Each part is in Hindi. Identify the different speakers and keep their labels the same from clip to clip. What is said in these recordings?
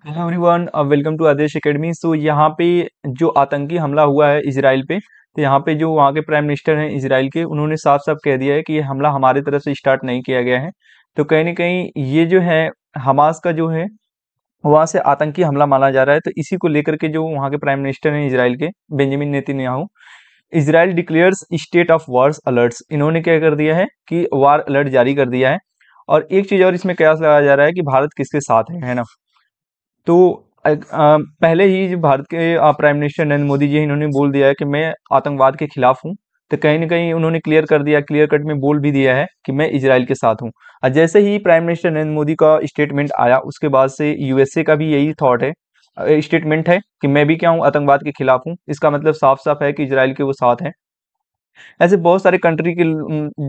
Speaker 1: Hello everyone, welcome to Adesh academy. So यहाँ पे जो आतंकी हमला हुआ है इजराइल पे, तो यहाँ पे जो वहाँ के प्राइम मिनिस्टर हैं इजराइल के, उन्होंने साफ साफ कह दिया है कि ये हमला हमारे तरफ से स्टार्ट नहीं किया गया है। तो कहीं ना कहीं ये जो है हमास का जो है वहाँ से आतंकी हमला माना जा रहा है। तो इसी को लेकर के जो वहाँ के प्राइम मिनिस्टर हैं इजराइल के, Benjamin Netanyahu, Israel declares state of Wars alerts, इन्होंने क्या कर दिया है कि वार अलर्ट जारी कर दिया है। और एक चीज और इसमें कयास लगाया जा रहा है कि भारत किसके साथ है ना। तो पहले ही जो भारत के प्राइम मिनिस्टर नरेंद्र मोदी जी, इन्होंने बोल दिया है कि मैं आतंकवाद के खिलाफ हूँ। तो कहीं ना कहीं उन्होंने क्लियर कर दिया, क्लियर कट में बोल भी दिया है कि मैं इजराइल के साथ हूँ। और जैसे ही प्राइम मिनिस्टर नरेंद्र मोदी का स्टेटमेंट आया, उसके बाद से यूएसए का भी यही थॉट है, स्टेटमेंट है कि मैं भी क्या हूँ, आतंकवाद के खिलाफ हूँ। इसका मतलब साफ साफ है कि इजराइल के वो साथ हैं। ऐसे बहुत सारे कंट्री के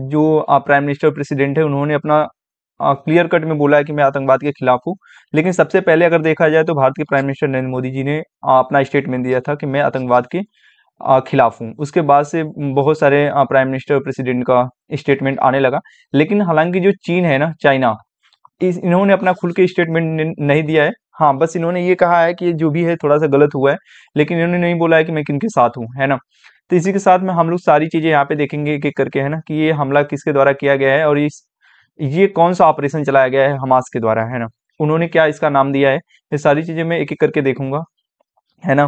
Speaker 1: जो प्राइम मिनिस्टर प्रेसिडेंट है, उन्होंने अपना क्लियर कट में बोला है कि मैं आतंकवाद के खिलाफ हूँ। लेकिन सबसे पहले अगर देखा जाए तो भारत के प्राइम मिनिस्टर नरेंद्र मोदी जी ने अपना स्टेटमेंट दिया था कि मैं आतंकवाद के खिलाफ हूँ। उसके बाद से बहुत सारे प्राइम मिनिस्टर प्रेसिडेंट का स्टेटमेंट आने लगा। लेकिन हालांकि जो चीन है ना, चाइना, इन्होंने अपना खुल के स्टेटमेंट नहीं दिया है। हाँ, बस इन्होंने ये कहा है कि ये जो भी है थोड़ा सा गलत हुआ है, लेकिन इन्होंने नहीं बोला है कि मैं किनके साथ हूँ, है ना। तो इसी के साथ में हम लोग सारी चीजें यहाँ पे देखेंगे एक एक करके, है ना, कि ये हमला किसके द्वारा किया गया है और ये कौन सा ऑपरेशन चलाया गया है हमास के द्वारा, है ना। उन्होंने क्या इसका नाम दिया है, ये सारी चीजें मैं एक एक करके देखूंगा, है ना।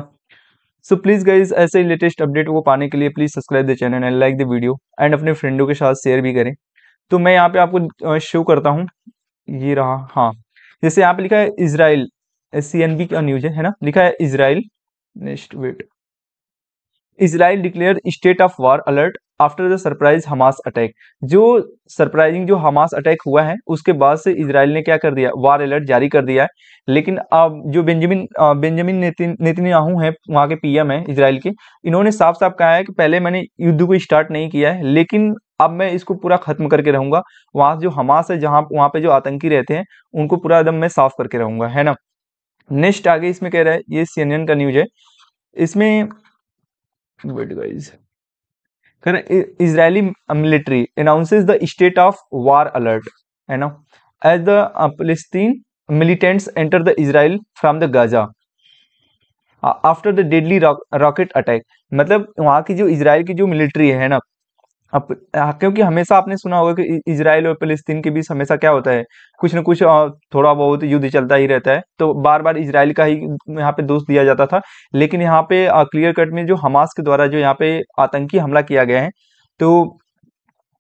Speaker 1: सो प्लीज गाइज, ऐसे ही लेटेस्ट अपडेट को पाने के लिए please subscribe the channel and like the video and अपने फ्रेंडों के साथ शेयर भी करें। तो मैं यहाँ पे आपको शो करता हूँ, ये रहा। हाँ, जैसे यहाँ पे लिखा है इजराइल, सीएनबी का न्यूज है ना, लिखा है Israel, next wait, Israel declare state of war alert after the surprise Hamas attack. जो सरप्राइजिंग जो हमास अटैक हुआ है, उसके बाद से इजराइल ने क्या कर दिया, वार अलर्ट जारी कर दिया है। लेकिन अब जो बेंजामिन नेतन्याहू है, वहाँ के पीएम है इजराइल के, इन्होंने साफ साफ कहा है कि पहले मैंने युद्ध को स्टार्ट नहीं किया है, लेकिन अब मैं इसको पूरा खत्म करके रहूंगा। वहां जो हमास है, जहां वहां पे जो आतंकी रहते हैं, उनको पूरा एकदम मैं साफ करके रहूंगा, है ना। नेक्स्ट आगे इसमें कह रहा है, ये सीएनएन का न्यूज है। इसमें wait guys, Israeli military announces the state of war alert, है ना, as the Palestine militants enter the Israel from the Gaza after the deadly rocket attack. मतलब वहाँ की जो इजराइल की जो मिलिट्री है ना, अब क्योंकि हमेशा आपने सुना होगा कि इजराइल और फिलिस्तीन के बीच हमेशा क्या होता है, कुछ न कुछ थोड़ा बहुत युद्ध चलता ही रहता है। तो बार बार इजराइल का ही यहाँ पे दोष दिया जाता था। लेकिन यहाँ पे क्लियर कट में जो हमास के द्वारा जो यहाँ पे आतंकी हमला किया गया है, तो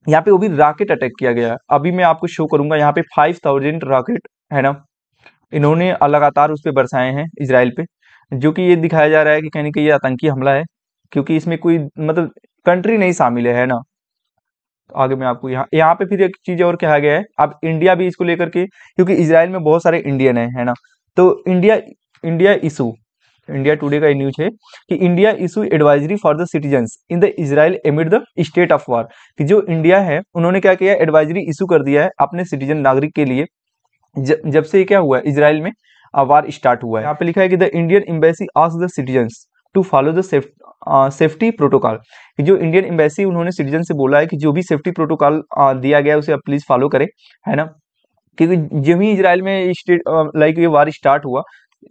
Speaker 1: यहाँ पे वो भी रॉकेट अटैक किया गया है। अभी मैं आपको शो करूंगा, यहाँ पे 5000 रॉकेट, है ना, इन्होंने लगातार उस पे बरसाए हैं इजराइल पे, जो कि ये दिखाया जा रहा है कि कहीं ना कहीं ये आतंकी हमला है, क्योंकि इसमें कोई मतलब कंट्री नहीं शामिल है ना। तो आगे मैं आपको यहाँ यहाँ पे फिर एक चीज और कहा गया है, अब इंडिया भी इसको लेकर के, क्योंकि इजराइल में बहुत सारे इंडियन है ना। तो इंडिया इशू, इंडिया टुडे का न्यूज है कि India issue advisory for the citizens in the Israel एमिड the state of war. कि जो इंडिया है, उन्होंने क्या किया, एडवाइजरी इशू कर दिया है अपने सिटीजन नागरिक के लिए, जब से क्या हुआ है, इजराइल में वार स्टार्ट हुआ है। यहाँ पे लिखा है कि the Indian embassy ask the citizens to follow the safety protocol. जो इंडियन एम्बेसी, उन्होंने सिटीजन से बोला है कि जो भी सेफ्टी प्रोटोकॉल दिया गया है उसे आप प्लीज फॉलो करें, है ना। क्योंकि जब ही इजराइल में स्टेट लाइक ये वार स्टार्ट हुआ,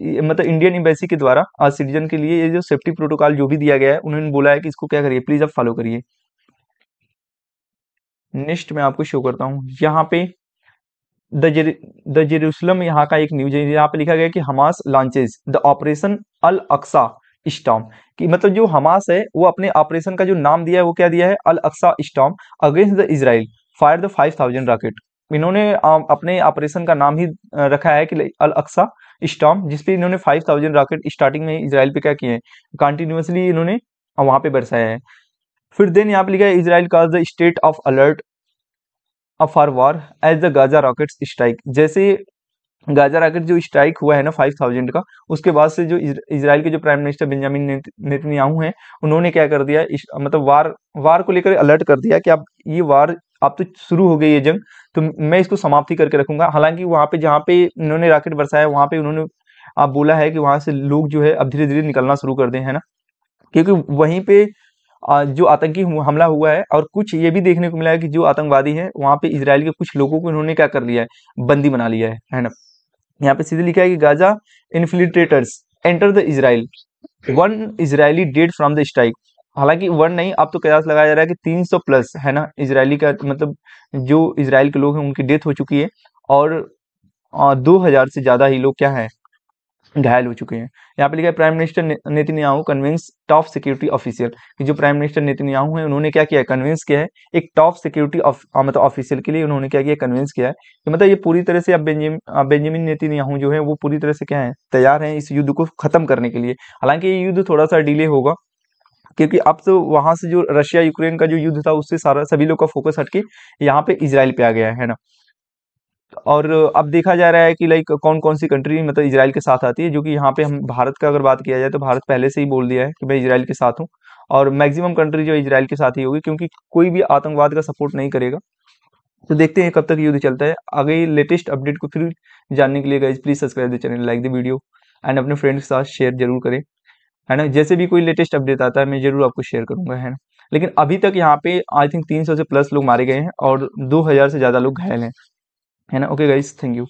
Speaker 1: मतलब इंडियन एम्बेसी के द्वारा सिटीजन के लिए ये जो सेफ्टी प्रोटोकॉल जो भी दिया गया है, उन्होंने बोला है कि इसको क्या करिए, प्लीज आप फॉलो करिए। नेक्स्ट मैं आपको शो करता हूँ, यहाँ पे द जेरूसलम यहाँ का एक न्यूज है। यहाँ पे लिखा गया कि Hamas launches the operation al Aqsa storm. कि मतलब जो हमास है, वो अपने ऑपरेशन का जो नाम दिया है, वो क्या दिया है, Al Aqsa storm against the Israel fire the 5000 rocket. इन्होंने अपने ऑपरेशन का नाम ही रखा है कि अल अक्सा स्टॉर्म, जिसपे इन्होंने 5000 रॉकेट स्टार्टिंग में इजराइल पे क्या किए हैं, कंटिन्यूसली इन्होंने वहां पे बरसाया है। फिर देन यहाँ पे लिखा है इजराइल का the state of alert for war as the Gaza rockets strike. जैसे गाजा रॉकेट जो स्ट्राइक हुआ है ना 5000 का, उसके बाद से जो इजराइल के जो प्राइम मिनिस्टर बेंजामिन नेतन्याहू हैं, उन्होंने क्या कर दिया, मतलब वार वार को लेकर अलर्ट कर दिया कि अब ये वार, अब तो शुरू हो गई ये जंग, तो मैं इसको समाप्ति करके रखूंगा। हालांकि वहां पे जहाँ पे इन्होंने रॉकेट बरसाया, वहां पे उन्होंने आप बोला है कि वहां से लोग जो है अब धीरे धीरे निकलना शुरू कर दें, है ना। क्योंकि वहीं पे जो आतंकी हमला हुआ है, और कुछ ये भी देखने को मिला है कि जो आतंकवादी है वहां पे इजराइल के कुछ लोगों को इन्होंने क्या कर लिया है, बंदी बना लिया है ना। यहाँ पे सीधे लिखा है कि Gaza infiltrators enter the Israel, 1 Israeli dead from the strike. हालांकि 1 नहीं, अब तो कयास लगाया जा रहा है कि 300 प्लस है ना इजरायली का, मतलब जो इसराइल के लोग हैं उनकी डेथ हो चुकी है, और 2000 से ज़्यादा ही लोग क्या है, घायल हो चुके हैं। यहाँ पे लिखा है prime minister Netanyahu convince top security official, कि जो प्राइम मिनिस्टर नेतन्याहू है उन्होंने क्या किया है, कन्विंस किया है एक टॉप सिक्योरिटी मतलब ऑफिशियल के लिए उन्होंने क्या किया, कन्विंस किया है कि मतलब ये पूरी तरह से अब बेंजामिन नेतन्याहू जो है वो पूरी तरह से क्या है, तैयार हैं इस युद्ध को खत्म करने के लिए। हालांकि ये युद्ध थोड़ा सा डिले होगा, क्योंकि अब तो वहां से जो रशिया यूक्रेन का जो युद्ध था उससे सारा सभी लोग का फोकस हटके यहाँ पे इजराइल पे आ गया है ना। और अब देखा जा रहा है कि लाइक कौन कौन सी कंट्री मतलब इजराइल के साथ आती है, जो कि यहाँ पे हम भारत का अगर बात किया जाए तो भारत पहले से ही बोल दिया है कि मैं इजराइल के साथ हूँ, और मैक्सिमम कंट्री जो इजराइल के साथ ही होगी, क्योंकि कोई भी आतंकवाद का सपोर्ट नहीं करेगा। तो देखते हैं कब तक युद्ध चलता है। आगे लेटेस्ट अपडेट को फिर जानने के लिए guys please subscribe the channel, like the video and अपने फ्रेंड्स के साथ शेयर जरूर करें, है ना। जैसे भी कोई लेटेस्ट अपडेट आता है मैं जरूर आपको शेयर करूंगा, है ना। लेकिन अभी तक यहाँ पे आई थिंक 300 से प्लस लोग मारे गए हैं और 2000 से ज़्यादा लोग घायल हैं, है ना। Okay guys, thank you.